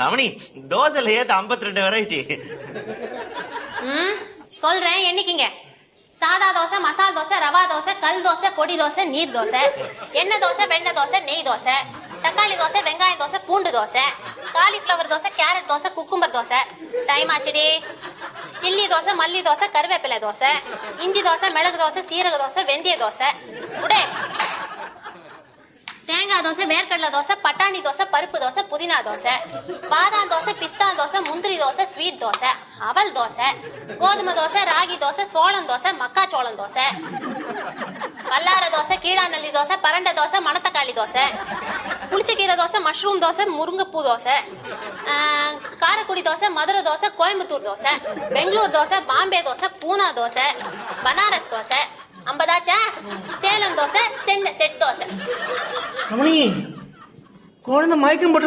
ரமணி, தோசைல ஏத்து 52 வெரைட்டி. சொல்றேன் எண்ணிக்கிங்க. சாதா தோசை, மசால் தோசை, ரவா தோசை, கல் தோசை, பொடி தோசை, நீர் தோசை, எண்ணெய் தோசை, வெண்ணெய் தோசை, நெய் தோசை, தக்காளி தோசை, வெங்காய தோசை, பூண்டு dosa, cauliflower dosa, carrot dosa, cucumber dosa. Time ஆச்சுடி. சில்லி தோசை, மல்லி தோசை, கருவேப்பிலை தோசை, இஞ்சி தோசை, மிளகு தோசை, சீரக தோசை, வெந்தய தோசை. உடே தேங்காய் தோசை, வேர்க்கடலை தோசை, பட்டாணி தோசை, பருப்பு தோசை, புதினா தோசை, பாதாம் தோசை, பிஸ்தா தோசை, முந்திரி தோசை, ஸ்வீட் தோசை, அவல் தோசை, கோதுமை தோசை, ராகி தோசை, சோளம் தோசை, மக்காச்சோளம் தோசை, வல்லார தோசை, கீழாநெல்லி தோசை, பரண்டை தோசை, மணத்தக்காளி தோசை, புளிச்சக்கீரை தோசை, மஷ்ரூம் தோசை, முருங்கைப்பூ தோசை, காரக்குடி தோசை, மதுரை தோசை, கோயம்புத்தூர் தோசை, பெங்களூர் தோசை, பாம்பே தோசை, பூனா தோசை, பனாரஸ் தோசை. 50 சேலம் தோசை, செட் தோசை. ரமணி, குழந்தை மயக்கம் போட்டு